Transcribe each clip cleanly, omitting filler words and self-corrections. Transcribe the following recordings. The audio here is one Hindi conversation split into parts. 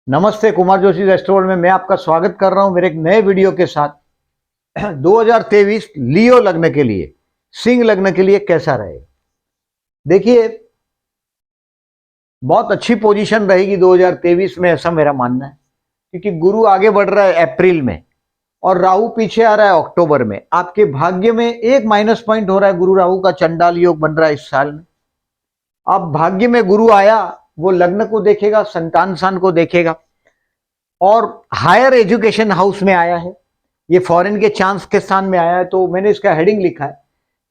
नमस्ते, कुमार जोशी रेस्टोरेंट में मैं आपका स्वागत कर रहा हूं मेरे एक नए वीडियो के साथ। 2023 लियो लग्न के लिए, सिंह लग्न के लिए कैसा रहेगा? देखिए, बहुत अच्छी पोजीशन रहेगी 2023 में, ऐसा मेरा मानना है। क्योंकि गुरु आगे बढ़ रहा है अप्रैल में और राहु पीछे आ रहा है अक्टूबर में। आपके भाग्य में एक माइनस पॉइंट हो रहा है, गुरु राहु का चंडाल योग बन रहा है इस साल में। अब भाग्य में गुरु आया, वो लग्न को देखेगा, संतान स्थान को देखेगा और हायर एजुकेशन हाउस में आया है। ये फॉरेन के चांस के स्थान में आया है, तो मैंने इसका हेडिंग लिखा है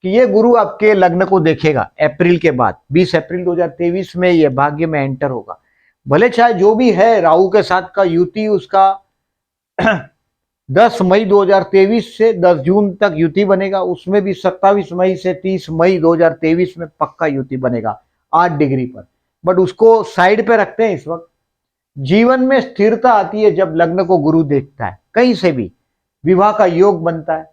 कि ये गुरु आपके लग्न को देखेगा अप्रैल के बाद। 20 अप्रैल 2023 में ये भाग्य में एंटर होगा। भले चाहे जो भी है, राहु के साथ का युति उसका 10 मई 2023 से 10 जून तक युति बनेगा। उसमें भी 27 मई से 30 मई 2023 में पक्का युति बनेगा 8 डिग्री पर। बट उसको साइड पे रखते हैं इस वक्त। जीवन में स्थिरता आती है जब लग्न को गुरु देखता है, कहीं से भी विवाह का योग बनता है।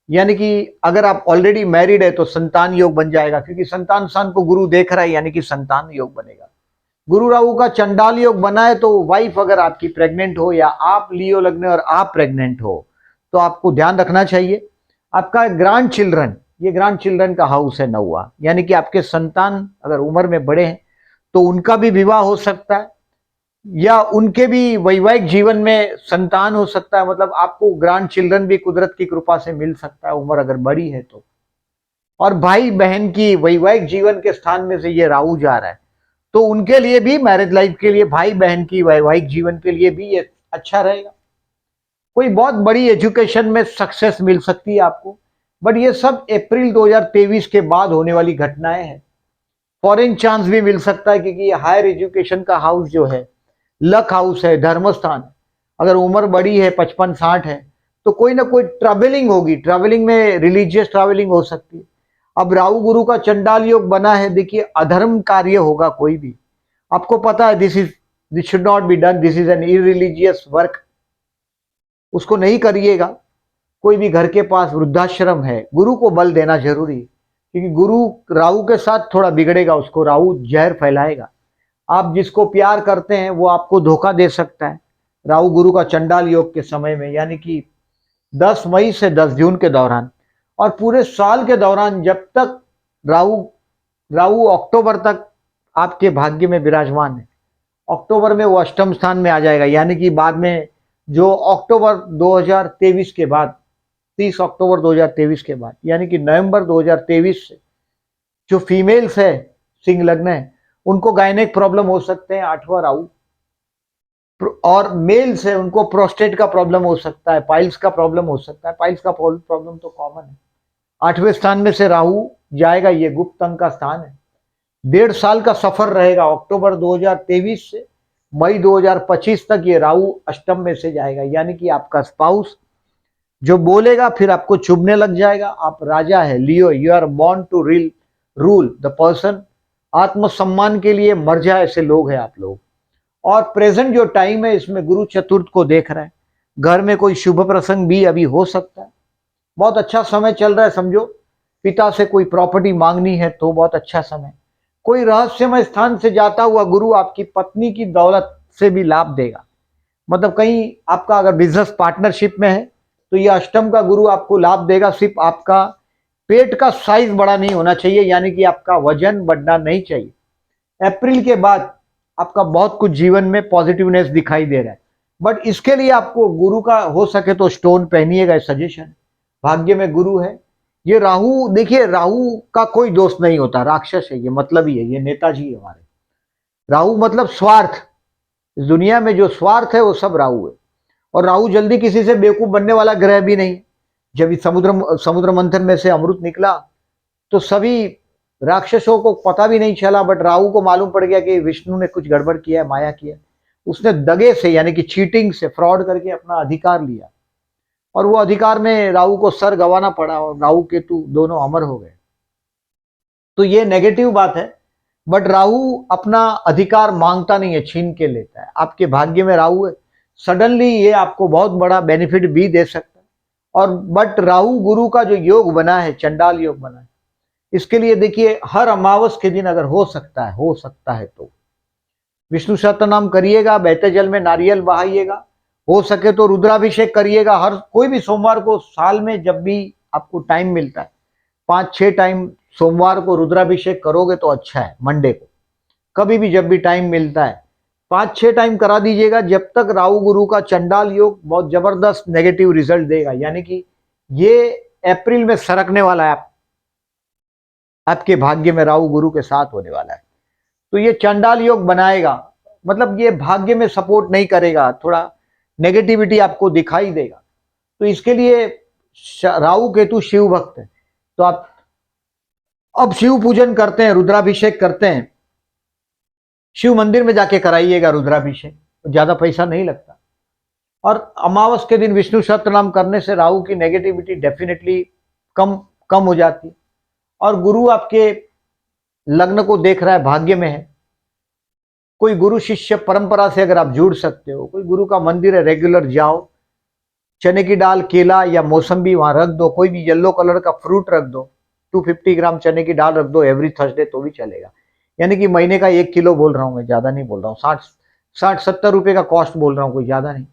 यानी कि अगर आप ऑलरेडी मैरिड है तो संतान योग बन जाएगा, क्योंकि संतान स्थान को गुरु देख रहा है, यानी कि संतान योग बनेगा। गुरु राहु का चंडाल योग बना है, तो वाइफ अगर आपकी प्रेग्नेंट हो या आप लियो लग्न और आप प्रेग्नेंट हो, तो आपको ध्यान रखना चाहिए। आपका ग्रैंड चिल्ड्रन, ये ग्रैंड चिल्ड्रन का हाउस है 9वां, यानी कि आपके संतान अगर उम्र में बड़े हैं तो उनका भी विवाह हो सकता है, या उनके भी वैवाहिक जीवन में संतान हो सकता है। मतलब आपको ग्रैंड चिल्ड्रन भी कुदरत की कृपा से मिल सकता है, उम्र अगर बड़ी है तो। और भाई बहन की वैवाहिक जीवन के स्थान में से ये राहु जा रहा है, तो उनके लिए भी, मैरिज लाइफ के लिए, भाई बहन की वैवाहिक जीवन के लिए भी ये अच्छा रहेगा। कोई बहुत बड़ी एजुकेशन में सक्सेस मिल सकती है आपको। बट ये सब अप्रैल 2023 के बाद होने वाली घटनाएं हैं। फॉरेन चांस भी मिल सकता है, क्योंकि ये हायर एजुकेशन का हाउस जो है लक हाउस है, धर्मस्थान। अगर उम्र बड़ी है, 55-60 है, तो कोई ना कोई ट्रैवलिंग होगी। ट्रैवलिंग में रिलीजियस ट्रैवलिंग हो सकती है। अब राहु गुरु का चंडाल योग बना है, देखिए अधर्म कार्य होगा कोई भी। आपको पता है this should not be done, this is an irreligious work, उसको नहीं करिएगा। कोई भी घर के पास वृद्धाश्रम है, गुरु को बल देना जरूरी है, क्योंकि गुरु राहु के साथ थोड़ा बिगड़ेगा, उसको राहु जहर फैलाएगा। आप जिसको प्यार करते हैं वो आपको धोखा दे सकता है राहु गुरु का चंडाल योग के समय में, यानी कि 10 मई से 10 जून के दौरान। और पूरे साल के दौरान जब तक राहु राहु अक्टूबर तक आपके भाग्य में विराजमान है। अक्टूबर में वो अष्टम स्थान में आ जाएगा, यानी कि बाद में जो अक्टूबर 2023 के बाद, 30 अक्टूबर 2023 के बाद, यानी कि नवंबर 2023 से जो फीमेल्स है, सिंह लग्न है, उनको गायनेक प्रॉब्लम हो सकते हैं 8वां राहु। और मेल्स है, उनको प्रोस्टेट का प्रॉब्लम हो सकता है, पाइल्स का प्रॉब्लम हो सकता है। पाइल्स का प्रॉब्लम तो कॉमन है। 8वें स्थान में से राहु जाएगा, ये गुप्त अंग का स्थान है। 1.5 साल का सफर रहेगा, अक्टूबर 2023 से मई 2025 तक ये राहु अष्टम में से जाएगा। यानी कि आपका स्पाउस जो बोलेगा फिर आपको चुभने लग जाएगा। आप राजा है, Leo, you are born to rule the person. आत्मसम्मान के लिए मर जाए ऐसे लोग हैं आप लोग। और प्रेजेंट जो टाइम है, इसमें गुरु चतुर्थ को देख रहा है। घर में कोई शुभ प्रसंग भी अभी हो सकता है। बहुत अच्छा समय चल रहा है, समझो। पिता से कोई प्रॉपर्टी मांगनी है तो बहुत अच्छा समय। कोई रहस्यमय स्थान से जाता हुआ गुरु आपकी पत्नी की दौलत से भी लाभ देगा। मतलब कहीं आपका अगर बिजनेस पार्टनरशिप में है तो यह अष्टम का गुरु आपको लाभ देगा। सिर्फ आपका पेट का साइज बड़ा नहीं होना चाहिए, यानी कि आपका वजन बढ़ना नहीं चाहिए। अप्रैल के बाद आपका बहुत कुछ जीवन में पॉजिटिवनेस दिखाई दे रहा है। बट इसके लिए आपको गुरु का हो सके तो स्टोन पहनिएगा, सजेशन। भाग्य में गुरु है। ये राहु, देखिए राहु का कोई दोष नहीं होता, राक्षस है ये, मतलब ही है, ये नेताजी है हमारे। राहु मतलब स्वार्थ। इस दुनिया में जो स्वार्थ है वो सब राहु है। और राहु जल्दी किसी से बेवकूफ बनने वाला ग्रह भी नहीं। जब इस समुद्र मंथन में से अमृत निकला तो सभी राक्षसों को पता भी नहीं चला, बट राहु को मालूम पड़ गया कि विष्णु ने कुछ गड़बड़ किया है, माया किया। उसने दगे से, यानी कि चीटिंग से, फ्रॉड करके अपना अधिकार लिया, और वो अधिकार में राहु को सर गंवाना पड़ा, और राहु केतु दोनों अमर हो गए। तो ये नेगेटिव बात है। बट राहु अपना अधिकार मांगता नहीं है, छीन के लेता है। आपके भाग्य में राहु है, सडनली ये आपको बहुत बड़ा बेनिफिट भी दे सकता है। और बट राहु गुरु का जो योग बना है, चंडाल योग बना है, इसके लिए देखिए हर अमावस के दिन अगर हो सकता है तो विष्णु सहस्त्र नाम करिएगा, बहते जल में नारियल बहाइएगा, हो सके तो रुद्राभिषेक करिएगा। हर कोई भी सोमवार को साल में जब भी आपको टाइम मिलता है, 5-6 टाइम सोमवार को रुद्राभिषेक करोगे तो अच्छा है। मंडे को कभी भी जब भी टाइम मिलता है 5-6 टाइम करा दीजिएगा। जब तक राहु गुरु का चंडाल योग बहुत जबरदस्त नेगेटिव रिजल्ट देगा, यानी कि ये अप्रैल में सरकने वाला है, आपके भाग्य में राहु गुरु के साथ होने वाला है। तो ये चंडाल योग बनाएगा, मतलब ये भाग्य में सपोर्ट नहीं करेगा, थोड़ा नेगेटिविटी आपको दिखाई देगा। तो इसके लिए राहु केतु शिव भक्त है, तो आप अब शिव पूजन करते हैं, रुद्राभिषेक करते हैं, शिव मंदिर में जाके कराइएगा रुद्राभिषेक, ज्यादा पैसा नहीं लगता। और अमावस के दिन विष्णु सहस्त्र नाम करने से राहु की नेगेटिविटी डेफिनेटली कम हो जाती है। और गुरु आपके लग्न को देख रहा है, भाग्य में है। कोई गुरु शिष्य परंपरा से अगर आप जुड़ सकते हो, कोई गुरु का मंदिर है, रेगुलर जाओ, चने की दाल, केला या मौसम्बी वहां रख दो, कोई भी येलो कलर का फ्रूट रख दो, 250 ग्राम चने की दाल रख दो एवरी थर्सडे, तो भी चलेगा। यानी कि महीने का 1 किलो बोल रहा हूं मैं, ज्यादा नहीं बोल रहा हूँ, 60-70 रुपए का कॉस्ट बोल रहा हूँ, कोई ज्यादा नहीं।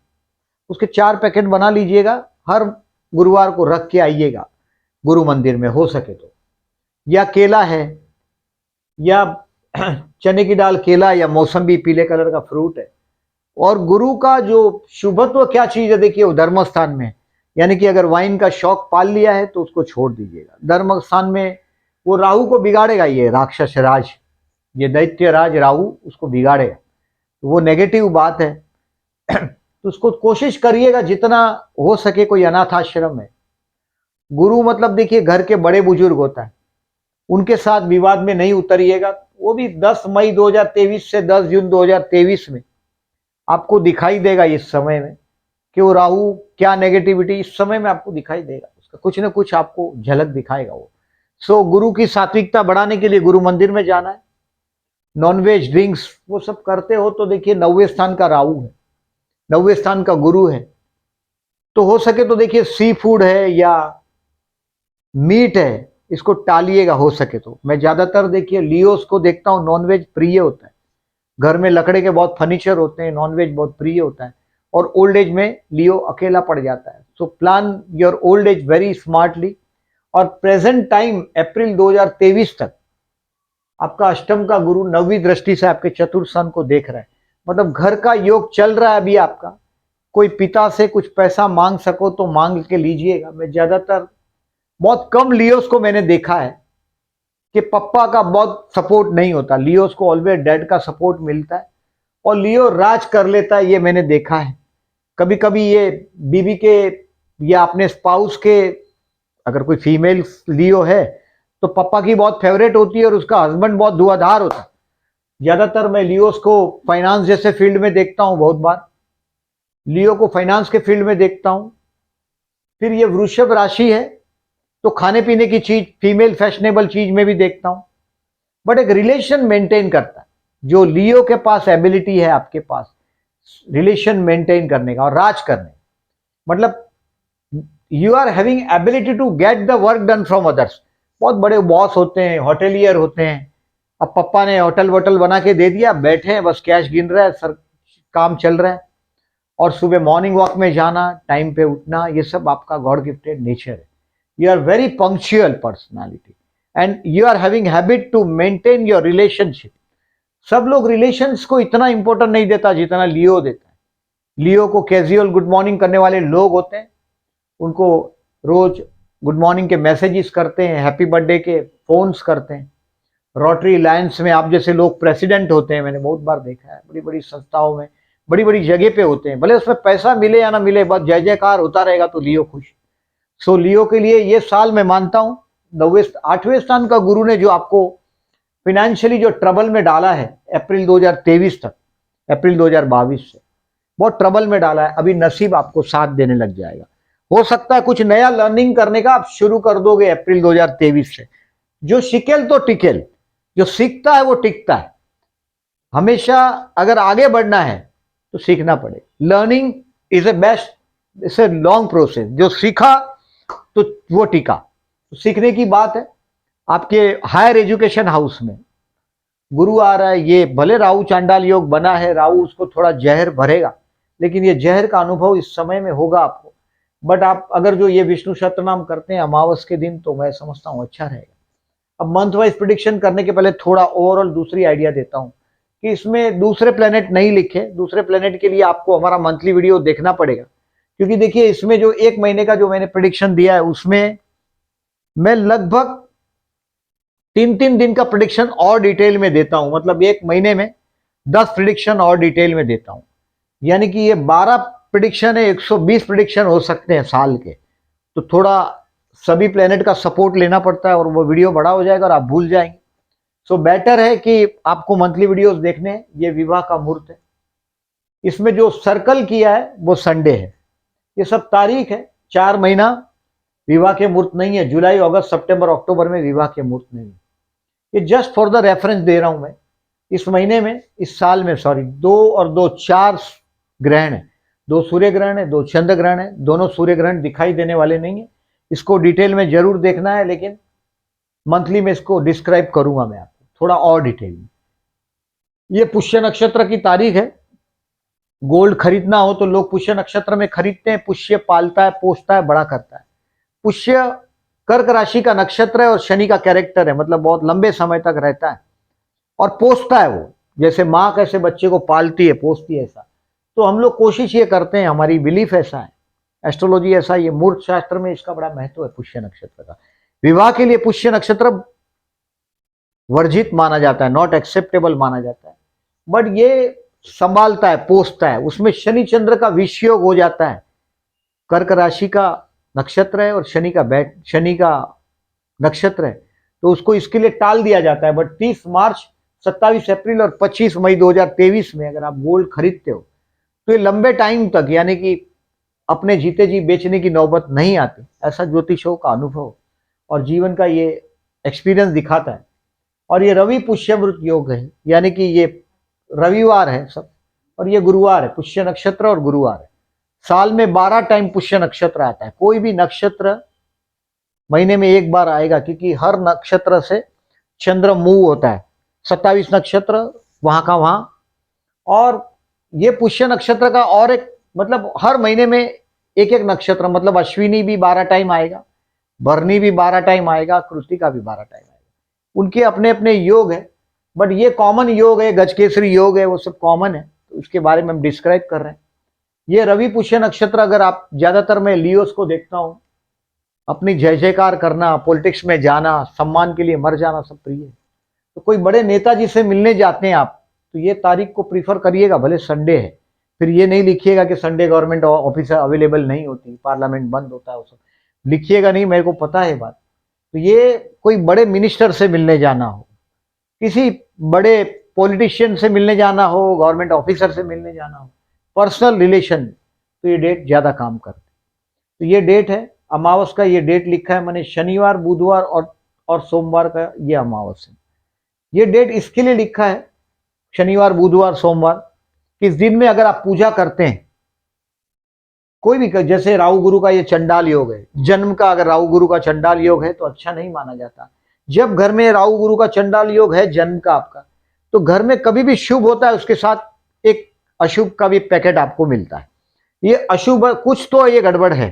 उसके 4 पैकेट बना लीजिएगा, हर गुरुवार को रख के आइएगा गुरु मंदिर में, हो सके तो। या केला है, या चने की दाल, केला या मौसम्बी, पीले कलर का फ्रूट है। और गुरु का जो शुभत्व क्या चीज है, देखिए वो धर्म स्थान में, यानी कि अगर वाइन का शौक पाल लिया है तो उसको छोड़ दीजिएगा। धर्म स्थान में वो राहु को बिगाड़ेगा, ये राक्षस राज, ये दैत्य राज राहु उसको बिगाड़ेगा, तो वो नेगेटिव बात है। तो उसको कोशिश करिएगा जितना हो सके कोई अनाथ आश्रम में। गुरु मतलब देखिए घर के बड़े बुजुर्ग होता है, उनके साथ विवाद में नहीं उतरिएगा। वो भी 10 मई 2023 से 10 जून 2023 में आपको दिखाई देगा, इस समय में कि वो राहु क्या नेगेटिविटी इस समय में आपको दिखाई देगा, उसका कुछ ना कुछ आपको झलक दिखाएगा वो। सो गुरु की सात्विकता बढ़ाने के लिए गुरु मंदिर में जाना है। नॉनवेज ड्रिंक्स वो सब करते हो तो देखिए 90वें स्थान का राहु है, 90वें स्थान का गुरु है, तो हो सके तो देखिए सी फूड है या मीट है, इसको टालिएगा हो सके तो। मैं ज्यादातर देखिए लियोस को देखता हूं, नॉनवेज प्रिय होता है, घर में लकड़े के बहुत फर्नीचर होते हैं, नॉनवेज बहुत प्रिय होता है, और ओल्ड एज में लियो अकेला पड़ जाता है। So plan your old age very smartly. और प्रेजेंट टाइम अप्रैल 2023 तक आपका अष्टम का गुरु 9वीं दृष्टि से आपके चतुर्थ स्थान को देख रहा है, मतलब घर का योग चल रहा है अभी आपका। कोई पिता से कुछ पैसा मांग सको तो मांग के लीजिएगा। मैं ज्यादातर बहुत कम लियोस को मैंने देखा है कि पप्पा का बहुत सपोर्ट नहीं होता, लियोस को ऑलवेज डैड का सपोर्ट मिलता है, और लियो राज कर लेता है, ये मैंने देखा है। कभी कभी ये बीवी के या अपने स्पाउस के, अगर कोई फीमेल लियो है तो पप्पा की बहुत फेवरेट होती है और उसका हस्बैंड बहुत धुआंधार होता है। ज्यादातर मैं लियोस को फाइनेंस जैसे फील्ड में देखता हूं, बहुत बार लियो को फाइनेंस के फील्ड में देखता हूं। फिर ये वृषभ राशि है तो खाने पीने की चीज, फीमेल फैशनेबल चीज में भी देखता हूं, बट एक रिलेशन मेंटेन करता है। जो लियो के पास एबिलिटी है आपके पास रिलेशन मेंटेन करने का और राज करने, मतलब you are having ability to get the work done from others. बहुत बड़े बॉस होते हैं, होटेलियर होते हैं, अब पप्पा ने होटल वोटल बना के दे दिया, बैठे हैं बस कैश गिन रहा है, सर काम चल रहा है, और सुबह मॉर्निंग वॉक में जाना, टाइम पे उठना, ये सब आपका गॉड गिफ्टेड नेचर है। You are very punctual personality and you are having habit to maintain your relationship. सब लोग रिलेशंस को इतना इंपॉर्टेंट नहीं देता जितना लियो देता है। लियो को कैजुअल गुड मॉर्निंग करने वाले लोग होते हैं, उनको रोज गुड मॉर्निंग के मैसेजेस करते हैं, हैप्पी बर्थडे के फोन्स करते हैं। रोटरी लायंस में आप जैसे लोग प्रेसिडेंट होते हैं, मैंने बहुत बार देखा है, बड़ी बड़ी संस्थाओं में बड़ी बड़ी जगह पे होते हैं, भले उसमें पैसा मिले या ना मिले, बस जय जयकार होता रहेगा तो लियो खुश। सो लियो के लिए ये साल मैं मानता हूं 8वें स्थान का गुरु ने जो आपको फिनेंशियली जो ट्रबल में डाला है अप्रैल 2023 तक, अप्रैल 2022 से बहुत ट्रबल में डाला है, अभी नसीब आपको साथ देने लग जाएगा। हो सकता है कुछ नया लर्निंग करने का आप शुरू कर दोगे अप्रैल 2023 से। जो शिकेल तो टिकेल, जो सीखता है वो टिकता है। हमेशा अगर आगे बढ़ना है तो सीखना पड़े। Learning is a best, it's a long process. जो सीखा तो वो टिका। तो सीखने की बात है आपके हायर एजुकेशन हाउस में, गुरु आ रहा है, ये भले राहु चांडाल योग बना है, राहु उसको थोड़ा जहर भरेगा, लेकिन ये जहर का अनुभव इस समय में होगा आपको। बट आप अगर जो ये विष्णु सहस्त्रनाम करते हैं अमावस के दिन, तो मैं समझता हूँ अच्छा रहेगा। अब मंथ वाइज प्रिडिक्शन करने के पहले थोड़ा ओवरऑल दूसरी आइडिया देता हूँ कि इसमें दूसरे प्लेनेट नहीं लिखे। दूसरे प्लेनेट के लिए आपको हमारा मंथली वीडियो देखना पड़ेगा, क्योंकि देखिए इसमें जो 1 महीने का जो मैंने प्रिडिक्शन दिया है, उसमें मैं लगभग 3-3 दिन का प्रिडिक्शन और डिटेल में देता हूं। मतलब 1 महीने में 10 प्रिडिक्शन और डिटेल में देता हूं। यानी कि ये 12 प्रिडिक्शन है, 120 प्रिडिक्शन हो सकते हैं साल के। तो थोड़ा सभी प्लेनेट का सपोर्ट लेना पड़ता है और वो वीडियो बड़ा हो जाएगा और आप भूल जाएंगे। सो बेटर है कि आपको मंथली वीडियोस देखने हैं। ये विवाह का मुहूर्त है, इसमें जो सर्कल किया है वो संडे है। ये सब तारीख है, 4 महीना विवाह के मुहूर्त नहीं है। जुलाई, अगस्त, सितंबर, अक्टूबर में विवाह के मुहूर्त नहीं है। ये जस्ट फॉर द रेफरेंस दे रहा हूं मैं। इस महीने में, इस साल में, सॉरी, 2 और 2 4 ग्रहण है। 2 सूर्य ग्रहण है, 2 चंद्र ग्रहण है। दोनों सूर्य ग्रहण दिखाई देने वाले नहीं है। इसको डिटेल में जरूर देखना है, लेकिन मंथली में इसको डिस्क्राइब करूंगा मैं आपको थोड़ा और डिटेल में। ये पुष्य नक्षत्र की तारीख है। गोल्ड खरीदना हो तो लोग पुष्य नक्षत्र में खरीदते हैं। पुष्य पालता है, पोषता है, बड़ा करता है। पुष्य कर्क राशि का नक्षत्र है और शनि का कैरेक्टर है, मतलब बहुत लंबे समय तक रहता है और पोषता है वो। जैसे माँ कैसे बच्चे को पालती है, पोषती है, ऐसा। तो हम लोग कोशिश ये करते हैं, हमारी बिलीफ ऐसा है, एस्ट्रोलॉजी ऐसा, ये मूर्त शास्त्र में इसका बड़ा महत्व है पुष्य नक्षत्र का। विवाह के लिए पुष्य नक्षत्र वर्जित माना जाता है, नॉट एक्सेप्टेबल माना जाता है। बट ये संभालता है, पोषता है। उसमें शनि चंद्र का विषयोग हो जाता है। कर्क राशि का नक्षत्र है और शनि का नक्षत्र है, तो उसको इसके लिए टाल दिया जाता है। बट 30 मार्च, 27 अप्रैल और 25 मई 2023 में अगर आप गोल्ड खरीदते हो तो ये लंबे टाइम तक, यानी कि अपने जीते जी बेचने की नौबत नहीं आती। ऐसा ज्योतिषों का अनुभव और जीवन का ये एक्सपीरियंस दिखाता है। और ये रवि पुष्यमृत योग है, यानी कि ये रविवार है सब, और ये गुरुवार है। पुष्य नक्षत्र और गुरुवार है। साल में 12 टाइम पुष्य नक्षत्र आता है। कोई भी नक्षत्र महीने में एक बार आएगा, क्योंकि हर नक्षत्र से चंद्र मूव होता है। 27 नक्षत्र वहां का वहां। और ये पुष्य नक्षत्र का और एक मतलब, हर महीने में एक एक नक्षत्र, मतलब अश्विनी भी 12 टाइम आएगा, भरणी भी 12 टाइम आएगा, कृतिका भी 12 टाइम आएगा। उनके अपने अपने योग है। बट ये कॉमन योग है, गजकेसरी योग है, वो सब कॉमन है, तो उसके बारे में हम डिस्क्राइब कर रहे हैं। ये रवि पुष्य नक्षत्र, अगर आप, ज्यादातर मैं लियोस को देखता हूं, अपनी जय जयकार करना, पॉलिटिक्स में जाना, सम्मान के लिए मर जाना सब प्रिय है। तो कोई बड़े नेताजी से मिलने जाते हैं आप, तो ये तारीख को प्रीफर करिएगा, भले संडे है। फिर ये नहीं लिखिएगा कि संडे गवर्नमेंट ऑफिस अवेलेबल नहीं होती, पार्लियामेंट बंद होता है, वो सब लिखिएगा नहीं, मेरे को पता है बात। तो ये कोई बड़े मिनिस्टर से मिलने जाना हो, किसी बड़े पॉलिटिशियन से मिलने जाना हो, गवर्नमेंट ऑफिसर से मिलने जाना हो, पर्सनल रिलेशन, तो ये डेट ज्यादा काम करते। तो ये डेट है अमावस का। ये डेट लिखा है मैंने, शनिवार, बुधवार और सोमवार का ये अमावस है। ये डेट इसके लिए लिखा है, शनिवार, बुधवार, सोमवार, किस दिन में अगर आप पूजा करते हैं कोई भी, जैसे राहु गुरु का ये चंडाल योग है, जन्म का अगर राहु गुरु का चंडाल योग है तो अच्छा नहीं माना जाता। जब घर में राहु गुरु का चंडाल योग है जन्म का आपका, तो घर में कभी भी शुभ होता है, उसके साथ एक अशुभ का भी पैकेट आपको मिलता है। ये अशुभ कुछ तो ये गड़बड़ है,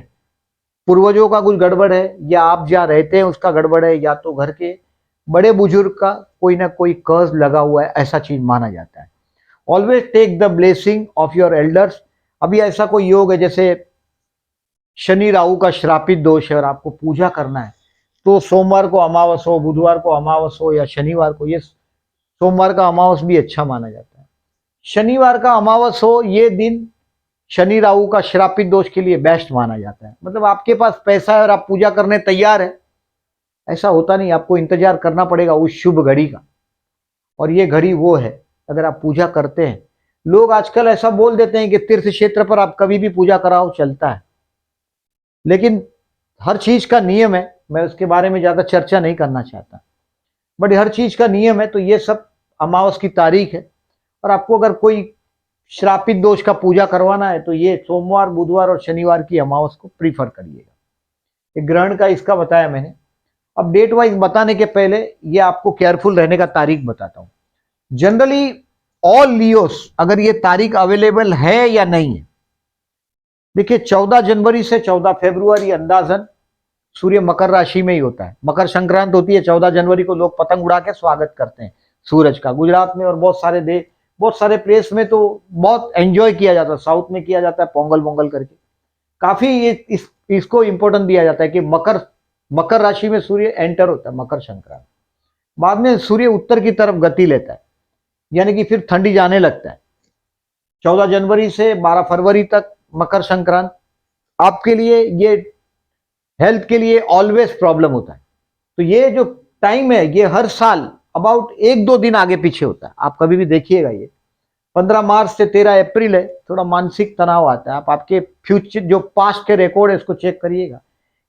पूर्वजों का कुछ गड़बड़ है, या आप जहाँ रहते हैं उसका गड़बड़ है, या तो घर के बड़े बुजुर्ग का कोई ना कोई कर्ज लगा हुआ है, ऐसा चीज माना जाता है। Always take the blessing of your elders. अभी ऐसा कोई योग है, जैसे शनि राहु का श्रापित दोष है और आपको पूजा करना है, तो सोमवार को अमावस हो, बुधवार को अमावस हो, या शनिवार को, ये सोमवार का अमावस भी अच्छा माना जाता है। शनिवार का अमावस हो, ये दिन शनि राहु का श्रापित दोष के लिए बेस्ट माना जाता है। मतलब आपके पास पैसा है और आप पूजा करने तैयार है, ऐसा होता नहीं, आपको इंतजार करना पड़ेगा उस शुभ घड़ी का। और ये घड़ी वो है, अगर आप पूजा करते हैं। लोग आजकल ऐसा बोल देते हैं कि तीर्थ क्षेत्र पर आप कभी भी पूजा कराओ चलता है, लेकिन हर चीज का नियम है, मैं उसके बारे में ज्यादा चर्चा नहीं करना चाहता। बट हर चीज का नियम है, तो ये सब अमावस की तारीख है। और आपको अगर कोई श्रापित दोष का पूजा करवाना है तो ये सोमवार, बुधवार और शनिवार की अमावस को प्रीफर करिएगा। ये ग्रहण का इसका बताया मैंने। अब डेट वाइज बताने के पहले ये आपको केयरफुल रहने का तारीख बताता हूँ। जनरली ऑल लियोस, अगर ये तारीख अवेलेबल है या नहीं है, देखिए 14 जनवरी से 14 फरवरी अंदाजन सूर्य मकर राशि में ही होता है। मकर संक्रांत होती है 14 जनवरी को, लोग पतंग उड़ा के स्वागत करते हैं सूरज का। गुजरात में और बहुत सारे प्लेस में तो बहुत एंजॉय किया जाता है। साउथ में किया जाता है पोंगल वोंगल करके, काफी ये इसको इंपॉर्टेंस दिया जाता है कि मकर राशि में सूर्य एंटर होता है मकर संक्रांत। बाद में सूर्य उत्तर की तरफ गति लेता है, यानी कि फिर ठंडी जाने लगता है। 14 जनवरी से 12 फरवरी तक मकर संक्रांत आपके लिए, ये हेल्थ के लिए ऑलवेज प्रॉब्लम होता है। तो ये जो टाइम है ये हर साल अबाउट 1-2 दिन आगे पीछे होता है। आप कभी भी देखिएगा, ये 15 मार्च से 13 अप्रैल है, थोड़ा मानसिक तनाव आता है। आप आपके फ्यूचर जो पास्ट के रिकॉर्ड है इसको चेक करिएगा।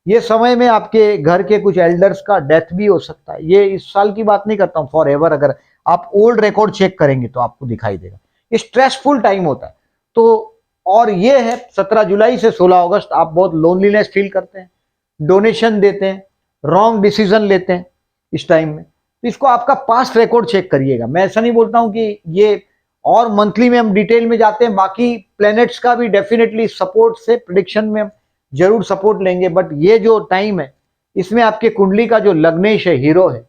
ये समय में आपके घर के कुछ एल्डर्स का डेथ भी हो सकता है। ये इस साल की बात नहीं करता हूँ, फॉर एवर अगर आप ओल्ड रिकॉर्ड चेक करेंगे तो आपको दिखाई देगा। ये स्ट्रेसफुल टाइम होता है। तो और ये है 17 जुलाई से 16 अगस्त आप बहुत लोनलीनेस फील करते हैं, डोनेशन देते हैं, रॉन्ग डिसीजन लेते हैं इस टाइम में। तो इसको आपका पास्ट रिकॉर्ड चेक करिएगा। मैं ऐसा नहीं बोलता हूं कि ये, और मंथली में हम डिटेल में जाते हैं, बाकी प्लैनेट्स का भी डेफिनेटली सपोर्ट से प्रिडिक्शन में हम जरूर सपोर्ट लेंगे। बट ये जो टाइम है इसमें आपके कुंडली का जो लग्नेश है, हीरो है,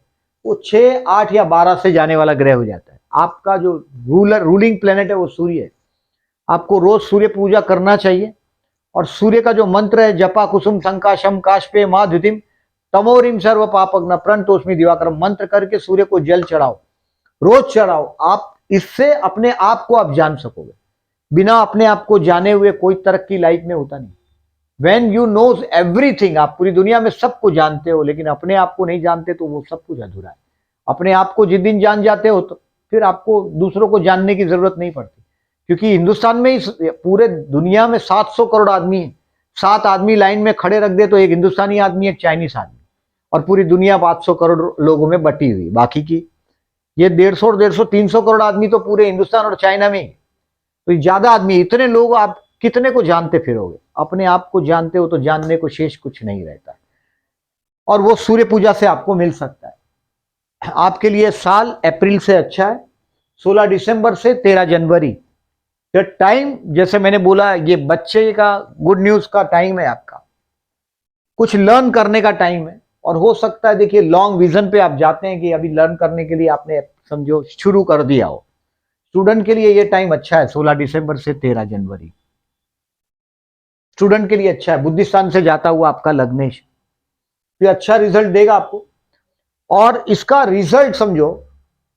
वो 6, 8 या 12 से जाने वाला ग्रह हो जाता है। आपका जो रूलिंग प्लैनेट है वो सूर्य है। आपको रोज सूर्य पूजा करना चाहिए। और सूर्य का जो मंत्र है, जपा कुसुम संकाशम काशपे माधुतिम तमोरिम सर्व पापग्न प्रणतोस्मि दिवाकरम, मंत्र करके सूर्य को जल चढ़ाओ, रोज चढ़ाओ। आप इससे अपने आप को आप जान सकोगे। बिना अपने आप को जाने हुए कोई तरक्की लाइफ में होता नहीं। When you knows everything, आप पूरी दुनिया में सबको जानते हो लेकिन अपने आप को नहीं जानते तो वो सब कुछ अधूरा है। अपने आप को जिस दिन जान जाते हो तो फिर आपको दूसरों को जानने की जरूरत नहीं पड़ती। क्योंकि हिंदुस्तान में ही पूरे दुनिया में 700 करोड़ आदमी है। 7 आदमी लाइन में खड़े रख दे तो एक हिंदुस्तानी आदमी, एक चाइनीस आदमी, और पूरी दुनिया 500 करोड़ लोगों में बटी हुई। बाकी की ये 150, 300 करोड़ आदमी तो पूरे हिंदुस्तान और चाइना में ही। तो ज्यादा आदमी, इतने लोग, आप कितने को जानते फिरोगे? अपने आप को जानते हो तो जानने को शेष कुछ नहीं रहता। और वो सूर्य पूजा से आपको मिल सकता है। आपके लिए साल अप्रैल से अच्छा है, 16 दिसंबर से 13 जनवरी। ये टाइम, जैसे मैंने बोला, ये बच्चे का गुड न्यूज का टाइम है, आपका कुछ लर्न करने का टाइम है। और हो सकता है, देखिए, लॉन्ग विजन पे आप जाते हैं कि अभी लर्न करने के लिए आपने समझो शुरू कर दिया हो। स्टूडेंट के लिए ये टाइम अच्छा है, 16 दिसंबर से 13 जनवरी स्टूडेंट के लिए अच्छा है। बुद्धिस्थान से जाता हुआ आपका लग्नेश ये अच्छा रिजल्ट देगा आपको। और इसका रिजल्ट समझो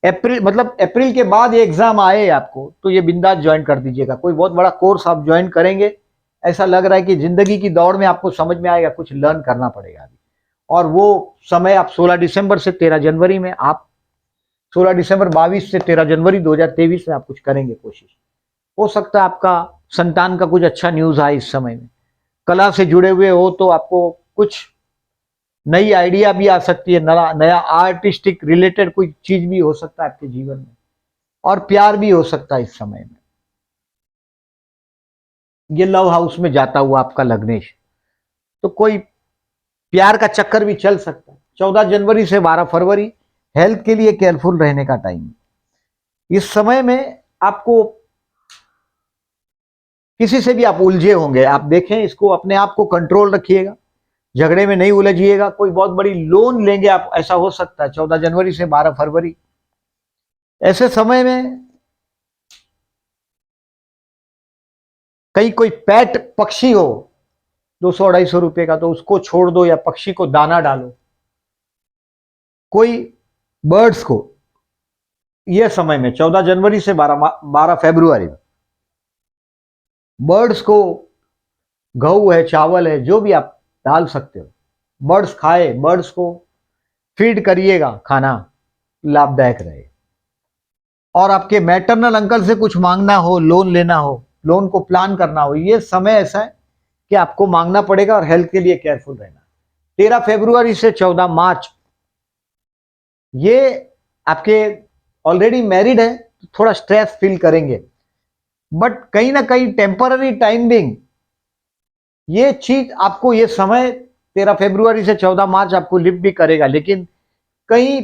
अप्रैल, मतलब अप्रैल के बाद ये एग्जाम आए आपको तो ये बिंदास ज्वाइन कर दीजिएगा। कोई बहुत बड़ा कोर्स आप ज्वाइन करेंगे, ऐसा लग रहा है कि जिंदगी की दौड़ में आपको समझ में आएगा कुछ लर्न करना पड़ेगा अभी। और वो समय आप 16 दिसंबर से 13 जनवरी में, आप 16 दिसंबर 22 से 13 जनवरी 2023 में आप कुछ करेंगे कोशिश। हो सकता है आपका संतान का कुछ अच्छा न्यूज आए इस समय में। कला से जुड़े हुए हो तो आपको कुछ नई आइडिया भी आ सकती है, नया आर्टिस्टिक रिलेटेड कोई चीज भी हो सकता है आपके जीवन में। और प्यार भी हो सकता है इस समय में। ये लव हाउस में जाता हुआ आपका लग्नेश, तो कोई प्यार का चक्कर भी चल सकता है। 14 जनवरी से 12 फरवरी हेल्थ के लिए केयरफुल रहने का टाइम। इस समय में आपको किसी से भी आप उलझे होंगे, आप देखें इसको, अपने आप को कंट्रोल रखिएगा, झगड़े में नहीं उलझिएगा। कोई बहुत बड़ी लोन लेंगे आप, ऐसा हो सकता है 14 जनवरी से 12 फरवरी। ऐसे समय में कहीं कोई पेट पक्षी हो 200-250 रुपए का, तो उसको छोड़ दो या पक्षी को दाना डालो। कोई बर्ड्स को यह समय में 14 जनवरी से 12 फरवरी में बर्ड्स को गेहूं है, चावल है, जो भी आप डाल सकते हो, बर्ड्स खाए, बर्ड्स को फीड करिएगा, खाना लाभदायक रहे। और आपके मैटरनल अंकल से कुछ मांगना हो, लोन लेना हो, लोन को प्लान करना हो, ये समय ऐसा है कि आपको मांगना पड़ेगा और हेल्थ के लिए केयरफुल रहना। 13 फरवरी से 14 मार्च ये आपके ऑलरेडी मैरिड है तो थोड़ा स्ट्रेस फील करेंगे, बट कहीं ना कहीं टेम्पररी टाइमिंग, ये चीज आपको, ये समय 13 फरवरी से 14 मार्च आपको लिफ्ट भी करेगा, लेकिन कहीं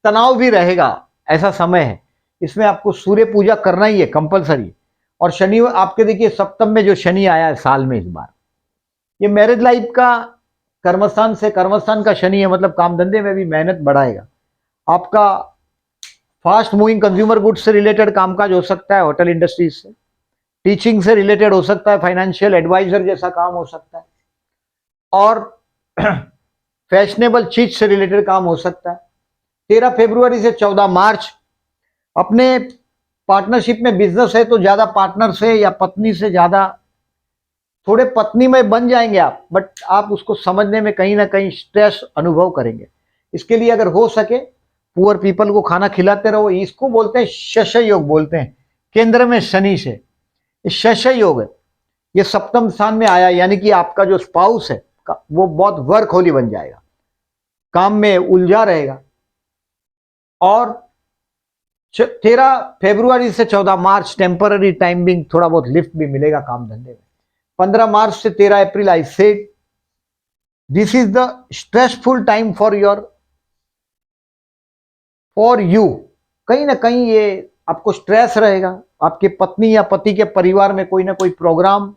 तनाव भी रहेगा। ऐसा समय है इसमें आपको सूर्य पूजा करना ही है कंपलसरी। और शनि आपके देखिए सप्तम में जो शनि आया है साल में इस बार, ये मैरिज लाइफ का कर्मस्थान से कर्मस्थान का शनि है, मतलब काम धंधे में भी मेहनत बढ़ाएगा। आपका फास्ट मूविंग कंज्यूमर गुड्स से रिलेटेड कामकाज हो सकता है, होटल इंडस्ट्रीज से, टीचिंग से रिलेटेड हो सकता है, फाइनेंशियल एडवाइजर जैसा काम हो सकता है, और फैशनेबल चीज से रिलेटेड काम हो सकता है। 13 फरवरी से 14 मार्च अपने पार्टनरशिप में बिजनेस है तो ज्यादा पार्टनर से या पत्नी से ज्यादा थोड़े पत्नी में बन जाएंगे आप, बट आप उसको समझने में कहीं ना कहीं स्ट्रेस अनुभव करेंगे। इसके लिए अगर हो सके पुअर पीपल को खाना खिलाते रहो। इसको बोलते हैं शशय योग, बोलते हैं केंद्र में शनि से। शशय योग है, ये सप्तम स्थान में आया, यानी कि आपका जो स्पाउस है वो बहुत वर्कहोली बन जाएगा, काम में उलझा रहेगा। और 13 फरवरी से 14 मार्च टेम्पररी टाइमिंग, थोड़ा बहुत लिफ्ट भी मिलेगा काम धंधे में। 15 मार्च से 13 अप्रैल I said this is the stressful time for you. कहीं ना कहीं ये आपको स्ट्रेस रहेगा। आपके पत्नी या पति के परिवार में कोई ना कोई प्रोग्राम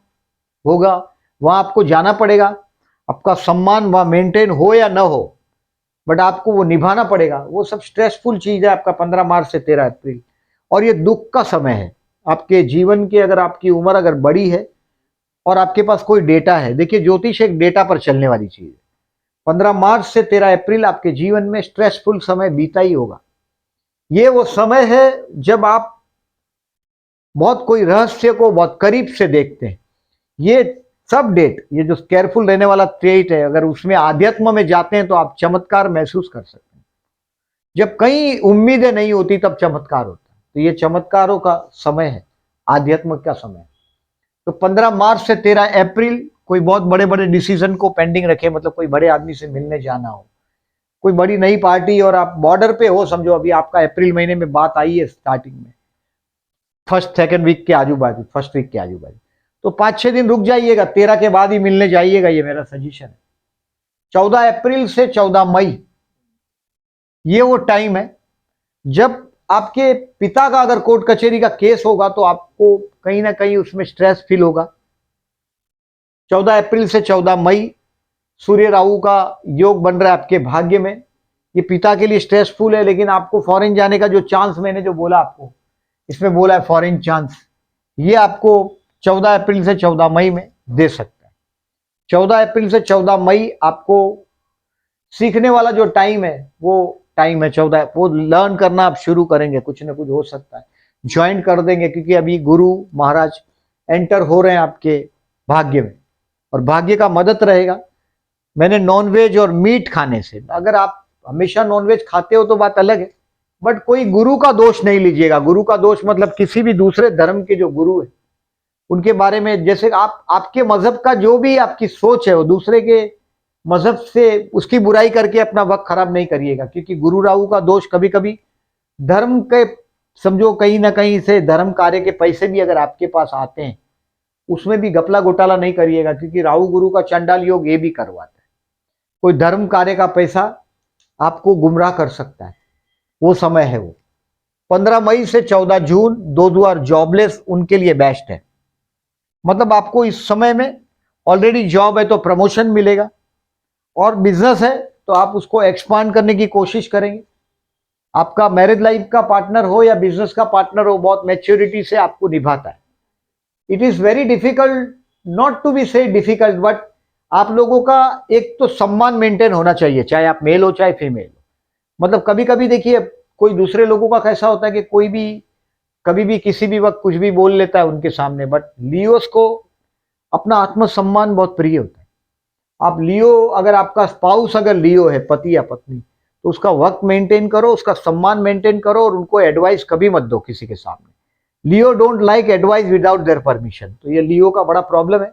होगा, वहां आपको जाना पड़ेगा। आपका सम्मान वहां मेंटेन हो या ना हो, बट आपको वो निभाना पड़ेगा। वो सब स्ट्रेसफुल चीज है आपका 15 मार्च से 13 अप्रैल। और ये दुख का समय है आपके जीवन के। अगर आपकी उम्र अगर बड़ी है और आपके पास कोई डेटा है, देखिए ज्योतिष एक डेटा पर चलने वाली चीज है। 15 मार्च से 13 अप्रैल आपके जीवन में स्ट्रेसफुल समय बीता ही होगा। ये वो समय है जब आप बहुत कोई रहस्य को बहुत करीब से देखते हैं। ये सब डेट, ये जो केयरफुल रहने वाला ट्रेट है, अगर उसमें आध्यात्म में जाते हैं तो आप चमत्कार महसूस कर सकते हैं। जब कहीं उम्मीदें नहीं होती तब चमत्कार होता है, तो ये चमत्कारों का समय है, आध्यात्म का समय। तो 15 मार्च से 13 अप्रैल कोई बहुत बड़े बड़े डिसीजन को पेंडिंग रखे, मतलब कोई बड़े आदमी से मिलने जाना हो, कोई बड़ी नई पार्टी, और आप बॉर्डर पे हो, समझो अभी आपका अप्रैल महीने में बात आई है स्टार्टिंग में, फर्स्ट सेकंड वीक के आजू बाजू, फर्स्ट वीक के आजू बाजू, तो 5-6 दिन रुक जाइएगा, 13 के बाद ही मिलने जाइएगा, ये मेरा सजेशन है। 14 अप्रैल से 14 मई ये वो टाइम है जब आपके पिता का अगर कोर्ट कचहरी का केस होगा तो आपको कहीं ना कहीं उसमें स्ट्रेस फील होगा। 14 अप्रैल से 14 मई सूर्य राहु का योग बन रहा है आपके भाग्य में। ये पिता के लिए स्ट्रेसफुल है, लेकिन आपको फॉरेन जाने का जो चांस मैंने जो बोला आपको, इसमें बोला है फॉरेन चांस, ये आपको 14 अप्रैल से 14 मई में दे सकता है। 14 अप्रैल से 14 मई आपको सीखने वाला जो टाइम है वो टाइम है 14, वो लर्न करना आप शुरू करेंगे, कुछ ना कुछ हो सकता है ज्वाइन कर देंगे, क्योंकि अभी गुरु महाराज एंटर हो रहे हैं आपके भाग्य में और भाग्य का मदद रहेगा। मैंने नॉनवेज और मीट खाने से, अगर आप हमेशा नॉनवेज खाते हो तो बात अलग है, बट कोई गुरु का दोष नहीं लीजिएगा। गुरु का दोष मतलब किसी भी दूसरे धर्म के जो गुरु है उनके बारे में, जैसे आप आपके मजहब का जो भी आपकी सोच है वो दूसरे के मजहब से उसकी बुराई करके अपना वक्त खराब नहीं करिएगा, क्योंकि गुरु राहु का दोष कभी कभी धर्म के, समझो कहीं ना कहीं से धर्म कार्य के पैसे भी अगर आपके पास आते हैं उसमें भी घपला घोटाला नहीं करिएगा, क्योंकि राहु गुरु का चंडाल योग ये भी करवाता है। कोई धर्म कार्य का पैसा आपको गुमराह कर सकता है, वो समय है वो। 15 मई से 14 जून दो द्वार जॉबलेस उनके लिए बेस्ट है, मतलब आपको इस समय में ऑलरेडी जॉब है तो प्रमोशन मिलेगा, और बिजनेस है तो आप उसको एक्सपांड करने की कोशिश करेंगे। आपका मैरिज लाइफ का पार्टनर हो या बिजनेस का पार्टनर हो, बहुत मैच्योरिटी से आपको निभाता है। It is very difficult, not to be say difficult, but आप लोगों का एक तो सम्मान मेंटेन होना चाहिए, चाहे आप मेल हो चाहे फीमेल हो। मतलब कभी कभी देखिए कोई दूसरे लोगों का कैसा होता है कि कोई भी कभी भी किसी भी वक्त कुछ भी बोल लेता है उनके सामने, बट लियोस को अपना आत्मसम्मान बहुत प्रिय होता है। आप लियो, अगर आपका स्पाउस अगर लियो है, पति या पत्नी, तो उसका वक्त मेंटेन करो, उसका सम्मान मेंटेन करो, और उनको एडवाइस कभी मत दो किसी के सामने। Leo don't like advice without their permission, तो ये लियो का बड़ा प्रॉब्लम है।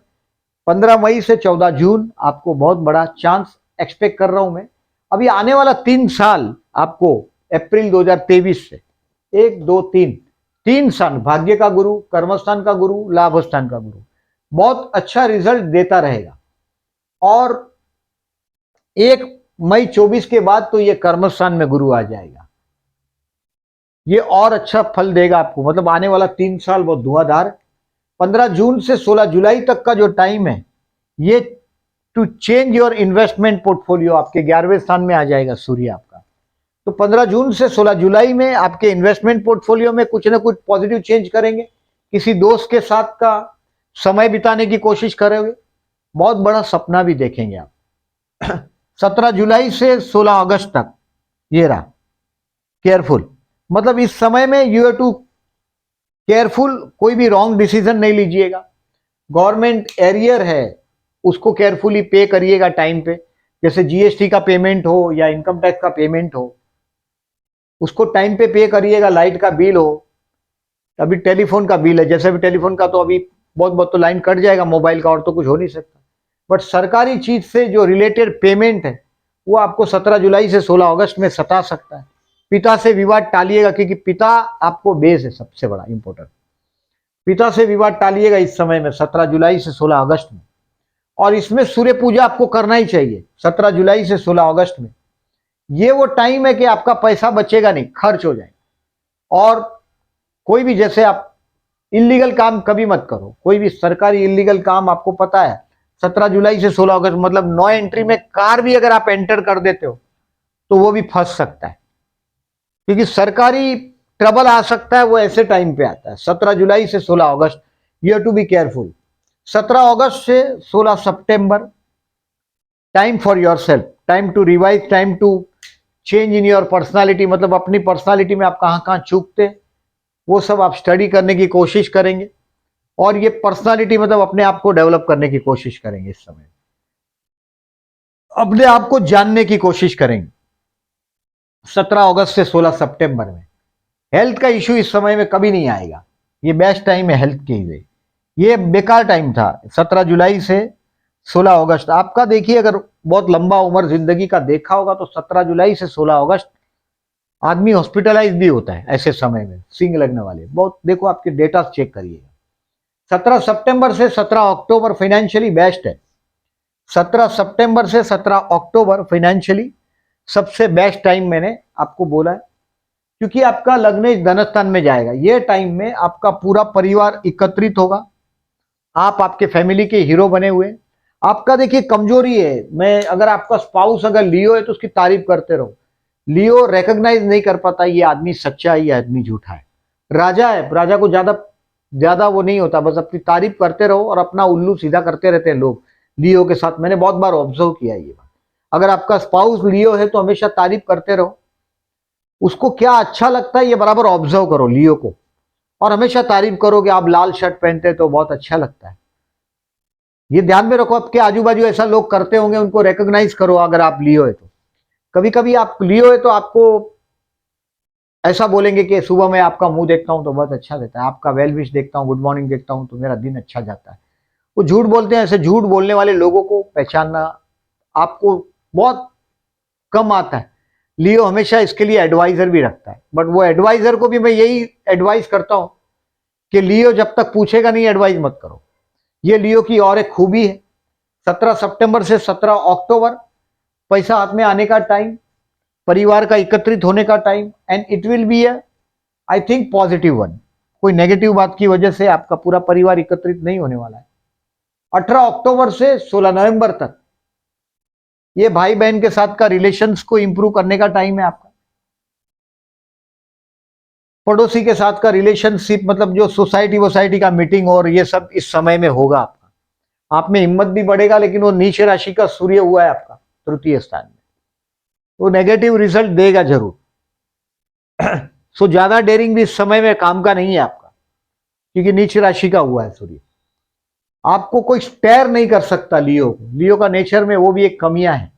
15 मई से 14 जून आपको बहुत बड़ा चांस एक्सपेक्ट कर रहा हूं मैं। अभी आने वाला 3 साल आपको अप्रैल 2023 से 1 2 3 साल भाग्य का गुरु, कर्मस्थान का गुरु, लाभस्थान का गुरु बहुत अच्छा रिजल्ट देता रहेगा। और 1 मई 24 के बाद तो ये कर्मस्थान में गुरु आ जाएगा। ये और अच्छा फल देगा आपको, मतलब आने वाला 3 साल बहुत धुआंधार। 15 जून से 16 जुलाई तक का जो टाइम है ये to change your investment portfolio, आपके 11वें स्थान में आ जाएगा सूर्य आपका। तो 15 जून से 16 जुलाई में आपके इन्वेस्टमेंट पोर्टफोलियो में कुछ ना कुछ पॉजिटिव चेंज करेंगे। किसी दोस्त के साथ का समय बिताने की कोशिश करोगे, बहुत बड़ा सपना भी देखेंगे आप। 17 जुलाई से 16 अगस्त तक ये रहा केयरफुल, मतलब इस समय में यू हैव टू केयरफुल, कोई भी रॉन्ग डिसीजन नहीं लीजिएगा। गवर्नमेंट एरियर है उसको केयरफुली पे करिएगा टाइम पे, जैसे जीएसटी का पेमेंट हो या इनकम टैक्स का पेमेंट हो उसको टाइम पे करिएगा। लाइट का बिल हो, अभी टेलीफोन का बिल है, जैसे भी टेलीफोन का तो अभी बहुत बहुत तो लाइन कट जाएगा मोबाइल का, और तो कुछ हो नहीं सकता। बट सरकारी चीज से जो रिलेटेड पेमेंट है वो आपको 17 जुलाई से 16 अगस्त में सता सकता है। पिता से विवाद टालिएगा, क्योंकि पिता आपको बेस है सबसे बड़ा इंपॉर्टेंट। पिता से विवाद टालिएगा इस समय में 17 जुलाई से 16 अगस्त में। और इसमें सूर्य पूजा आपको करना ही चाहिए 17 जुलाई से 16 अगस्त में। ये वो टाइम है कि आपका पैसा बचेगा नहीं, खर्च हो जाएगा। और कोई भी, जैसे आप इलीगल काम कभी मत करो, कोई भी सरकारी इलीगल काम आपको पता है 17 जुलाई से 16 अगस्त, मतलब नो एंट्री में कार भी अगर आप एंटर कर देते हो तो वो भी फंस सकता है, क्योंकि सरकारी ट्रबल आ सकता है, वो ऐसे टाइम पे आता है 17 जुलाई से 16 अगस्त। You have to be careful. 17 अगस्त से 16 सितंबर, time for yourself, time to revise, time to change in your personality, मतलब अपनी पर्सनालिटी में आप कहां कहां चूकते वो सब आप स्टडी करने की कोशिश करेंगे। और ये पर्सनालिटी मतलब अपने आप को डेवलप करने की कोशिश करेंगे, इस समय अपने आप को जानने की कोशिश करेंगे 17 अगस्त से 16 सितंबर में। हेल्थ का इश्यू इस समय में कभी नहीं आएगा, ये बेस्ट टाइम है हेल्थ के लिए। ये बेकार टाइम था 17 जुलाई से 16 अगस्त आपका। देखिए अगर बहुत लंबा उम्र जिंदगी का देखा होगा तो 17 जुलाई से 16 अगस्त आदमी हॉस्पिटलाइज भी होता है ऐसे समय में, सिंग लगने वाले बहुत। देखो आपके डेटा चेक करिएगा। 17 सितंबर से 17 अक्टूबर फाइनेंशियली बेस्ट है। 17 सितंबर से 17 अक्टूबर फाइनेंशियली सबसे बेस्ट टाइम मैंने आपको बोला है, क्योंकि आपका लग्नेश धनस्थान में जाएगा। ये टाइम में आपका पूरा परिवार एकत्रित होगा, आप आपके फैमिली के हीरो बने हुए। आपका देखिए कमजोरी है, मैं अगर आपका स्पाउस अगर लियो है तो उसकी तारीफ करते रहो। लियो रिकॉग्नाइज नहीं कर पाता ये आदमी सच्चा है, ये आदमी झूठा है। राजा है, राजा को ज्यादा ज्यादा वो नहीं होता, बस अपनी तारीफ करते रहो और अपना उल्लू सीधा करते रहते हैं लोग लियो के साथ। मैंने बहुत बार ऑब्जर्व किया ये बात। अगर आपका स्पाउस लियो है तो हमेशा तारीफ करते रहो, उसको क्या अच्छा लगता है ये बराबर ऑब्जर्व करो लियो को, और हमेशा तारीफ करो कि आप लाल शर्ट पहनते हैं तो बहुत अच्छा लगता है। ये ध्यान में रखो, आपके आजू बाजू ऐसा लोग करते होंगे, उनको रिकॉग्नाइज करो। अगर आप लियो है तो कभी कभी आप लियो है तो आपको ऐसा बोलेंगे कि सुबह मैं आपका मुंह देखता हूं तो बहुत अच्छा रहता है, आपका वेल विश देखता हूं, गुड मॉर्निंग देखता हूं तो मेरा दिन अच्छा जाता है। वो झूठ बोलते हैं। ऐसे झूठ बोलने वाले लोगों को पहचानना आपको बहुत कम आता है। लियो हमेशा इसके लिए एडवाइजर भी रखता है, बट वो एडवाइजर को भी मैं यही एडवाइस करता हूं कि लियो जब तक पूछेगा नहीं एडवाइस मत करो। ये लियो की और एक खूबी है। 17 सितंबर से 17 अक्टूबर पैसा हाथ में आने का टाइम, परिवार का एकत्रित होने का time, and it will be I think positive one. कोई नेगेटिव बात की वजह से आपका पूरा परिवार एकत्रित नहीं होने वाला है। 18 अक्टूबर से 16 नवंबर तक ये भाई बहन के साथ का रिलेशंस को इंप्रूव करने का टाइम है आपका। पड़ोसी के साथ का रिलेशनशिप, मतलब जो सोसाइटी का मीटिंग और ये सब इस समय में होगा आपका। आप में हिम्मत भी बढ़ेगा, लेकिन वो नीच राशि का सूर्य हुआ है आपका तृतीय स्थान में, वो नेगेटिव रिजल्ट देगा जरूर। सो ज्यादा डेयरिंग भी इस समय में काम का नहीं है आपका, क्योंकि नीच राशि का हुआ है सूर्य। आपको कोई स्टेयर नहीं कर सकता लियो को, लियो का नेचर में वो भी एक कमियां है।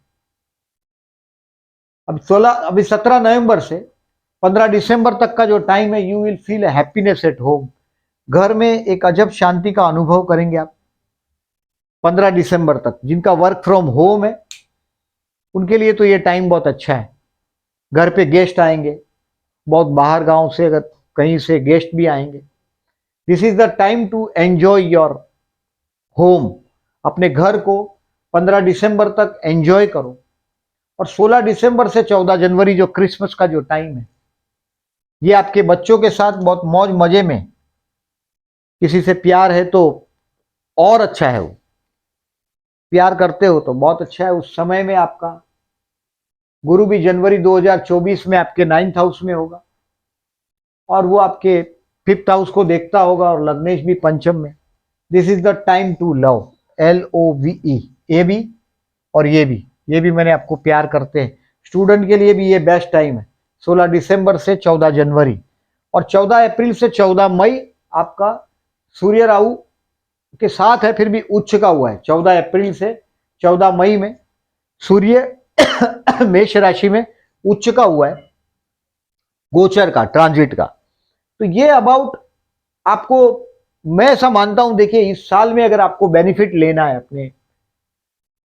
अभी 17 नवंबर से 15 दिसंबर तक का जो टाइम है, you will feel happiness at home. घर में एक अजब शांति का अनुभव करेंगे आप 15 दिसंबर तक। जिनका वर्क फ्रॉम होम है उनके लिए तो ये टाइम बहुत अच्छा है। घर पे गेस्ट आएंगे, बहुत बाहर गांव से अगर कहीं से गेस्ट भी आएंगे। This is the time to enjoy your home. अपने घर को 15 दिसंबर तक एंजॉय करो। और 16 दिसंबर से 14 जनवरी जो क्रिसमस का जो टाइम है, ये आपके बच्चों के साथ बहुत मौज मजे में, किसी से प्यार है तो और अच्छा है, वो प्यार करते हो तो बहुत अच्छा है। उस समय में आपका गुरु भी जनवरी 2024 में आपके 9th हाउस में होगा और वो आपके 5th हाउस को देखता होगा और लग्नेश भी पंचम में। This is the time to love, LOVE, ये भी और ये भी मैंने आपको प्यार करते हैं। स्टूडेंट के लिए भी ये बेस्ट टाइम है, 16 दिसंबर से 14 जनवरी और 14 अप्रैल से 14 मई आपका सूर्य राहु के साथ है, फिर भी उच्च का हुआ है। 14 अप्रैल से 14 मई में सूर्य मेष राशि में उच्च का हुआ है, गोचर का, ट्रांजिट का। तो ये अबाउट आपको, मैं ऐसा मानता हूं, देखिए इस साल में अगर आपको बेनिफिट लेना है अपने,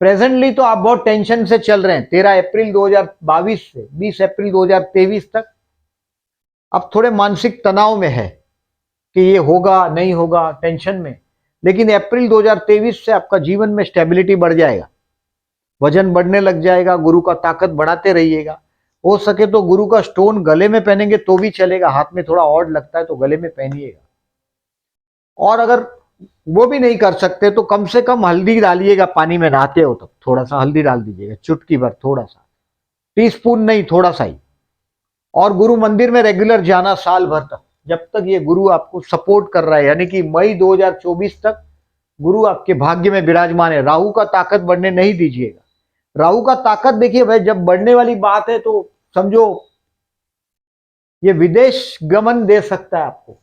प्रेजेंटली तो आप बहुत टेंशन से चल रहे हैं। 13 अप्रैल 2022 से 20 अप्रैल 2023 तक आप थोड़े मानसिक तनाव में है कि ये होगा नहीं होगा, टेंशन में। लेकिन अप्रैल 2023 से आपका जीवन में स्टेबिलिटी बढ़ जाएगा, वजन बढ़ने लग जाएगा, गुरु का ताकत बढ़ाते रहिएगा। हो सके तो गुरु का स्टोन गले में पहनेंगे तो भी चलेगा, हाथ में थोड़ा ऑड लगता है तो गले में पहनिएगा। और अगर वो भी नहीं कर सकते तो कम से कम हल्दी डालिएगा, पानी में नहाते हो तो थोड़ा सा हल्दी डाल दीजिएगा, चुटकी भर, थोड़ा सा, टीस्पून नहीं, थोड़ा सा ही। और गुरु मंदिर में रेगुलर जाना साल भर तक, जब तक ये गुरु आपको सपोर्ट कर रहा है, यानी कि मई 2024 तक गुरु आपके भाग्य में विराजमान है। राहु का ताकत बढ़ने नहीं दीजिएगा। राहु का ताकत देखिए भाई, जब बढ़ने वाली बात है तो समझो ये विदेश गमन दे सकता है आपको।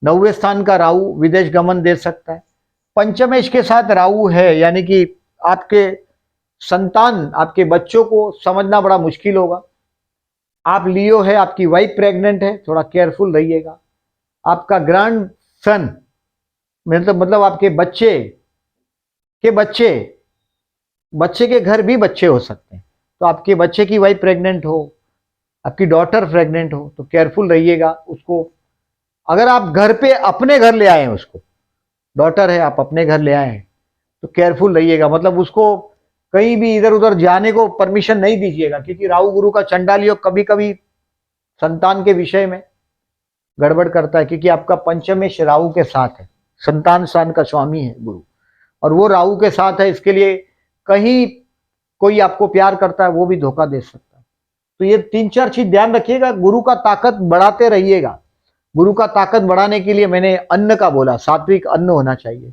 9वें स्थान का राहु विदेश गमन दे सकता है। पंचमेश के साथ राहु है, यानी कि आपके संतान, आपके बच्चों को समझना बड़ा मुश्किल होगा। आप लियो है, आपकी वाइफ प्रेग्नेंट है, थोड़ा केयरफुल रहिएगा। आपका ग्रैंड सन, मतलब आपके बच्चे के बच्चे, बच्चे के घर भी बच्चे हो सकते हैं, तो आपके बच्चे की वाइफ प्रेग्नेंट हो, आपकी डॉटर प्रेग्नेंट हो तो केयरफुल रहिएगा उसको। अगर आप घर पे अपने घर ले आए हैं उसको, डॉटर है आप अपने घर ले आए हैं तो केयरफुल रहिएगा, मतलब उसको कहीं भी इधर उधर जाने को परमिशन नहीं दीजिएगा, क्योंकि राहु गुरु का चंडाल योग कभी कभी संतान के विषय में गड़बड़ करता है, क्योंकि आपका पंचमेश राहु के साथ है, संतान स्थान का स्वामी है गुरु, और वो राहु के साथ है। इसके लिए कहीं कोई आपको प्यार करता है वो भी धोखा दे सकता है। तो ये 3-4 चीज ध्यान रखिएगा। गुरु का ताकत बढ़ाते रहिएगा। गुरु का ताकत बढ़ाने के लिए मैंने अन्न का बोला, सात्विक अन्न होना चाहिए।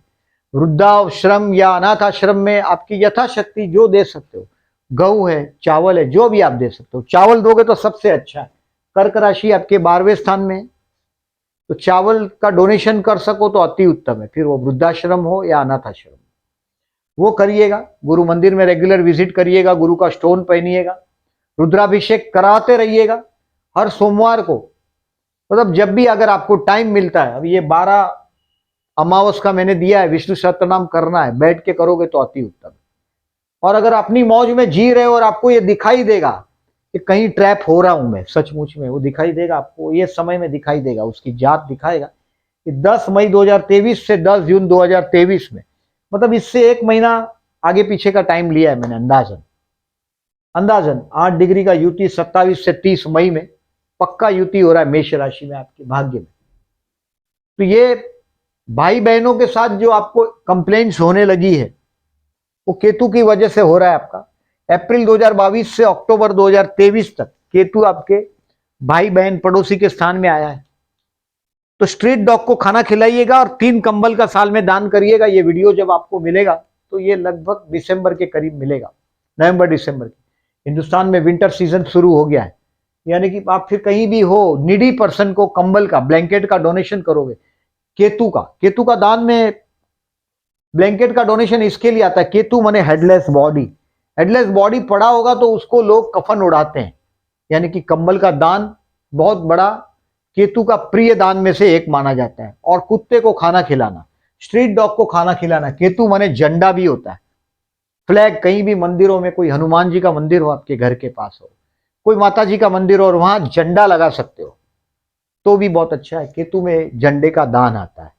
वृद्धाश्रम या अनाथ आश्रम में आपकी यथाशक्ति जो दे सकते हो, गेहूं है, चावल है, जो भी आप दे सकते हो। चावल दोगे तो सबसे अच्छा है। कर्क राशि आपके 12वें स्थान में है, तो चावल का डोनेशन कर सको तो अति उत्तम है, फिर वो वृद्धाश्रम हो या अनाथ आश्रम, वो करिएगा। गुरु मंदिर में रेगुलर विजिट करिएगा, गुरु का स्टोन पहनिएगा, रुद्राभिषेक कराते रहिएगा हर सोमवार को। मतलब जब भी अगर आपको टाइम मिलता है, अब ये 12 अमावस का मैंने दिया है, विष्णु सहस्त्रनाम करना है, बैठ के करोगे तो अति उत्तम। और अगर अपनी मौज में जी रहे हो और आपको ये दिखाई देगा कि कहीं ट्रैप हो रहा हूं मैं, सचमुच में वो दिखाई देगा आपको, ये समय में दिखाई देगा, उसकी जात दिखाएगा कि 10 मई 2023 से 10 जून 2023 में, मतलब इससे 1 महीना आगे पीछे का टाइम लिया है मैंने अंदाजन 8 डिग्री का युति 27 से 30 मई में पक्का युति हो रहा है मेष राशि में, आपके भाग्य में। तो ये भाई बहनों के साथ जो आपको कंप्लेंट्स होने लगी है वो केतु की वजह से हो रहा है आपका। अप्रैल 2022 से अक्टूबर 2023 तक केतु आपके भाई बहन पड़ोसी के स्थान में आया है। तो स्ट्रीट डॉग को खाना खिलाइएगा और 3 कंबल का साल में दान करिएगा। ये वीडियो जब आपको मिलेगा तो ये लगभग दिसंबर के करीब मिलेगा, नवंबर दिसंबर के। हिंदुस्तान में विंटर सीजन शुरू हो गया है, यानी कि आप फिर कहीं भी हो, नीडी पर्सन को कंबल का, ब्लैंकेट का डोनेशन करोगे। केतु का दान में ब्लैंकेट का डोनेशन इसके लिए आता है, केतु माने हेडलेस बॉडी पड़ा होगा तो उसको लोग कफन उड़ाते हैं, यानी कि कंबल का दान बहुत बड़ा केतु का प्रिय दान में से एक माना जाता है। और कुत्ते को खाना खिलाना, स्ट्रीट डॉग को खाना खिलाना, केतु माने झंडा भी होता है, फ्लैग। कहीं भी मंदिरों में, कोई हनुमान जी का मंदिर हो आपके घर के पास हो, कोई माता जी का मंदिर हो और वहां झंडा लगा सकते हो तो भी बहुत अच्छा है। केतु में झंडे का दान आता है,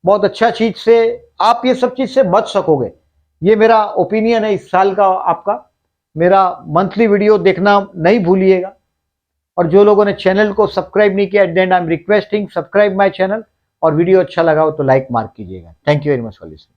बहुत अच्छा चीज से आप ये सब चीज से बच सकोगे। ये मेरा ओपिनियन है इस साल का आपका। मेरा मंथली वीडियो देखना नहीं भूलिएगा। और जो लोगों ने चैनल को सब्सक्राइब नहीं किया, at the and I am requesting subscribe my channel, और वीडियो अच्छा लगा हो तो लाइक मार्क कीजिएगा। Thank you very much for listening.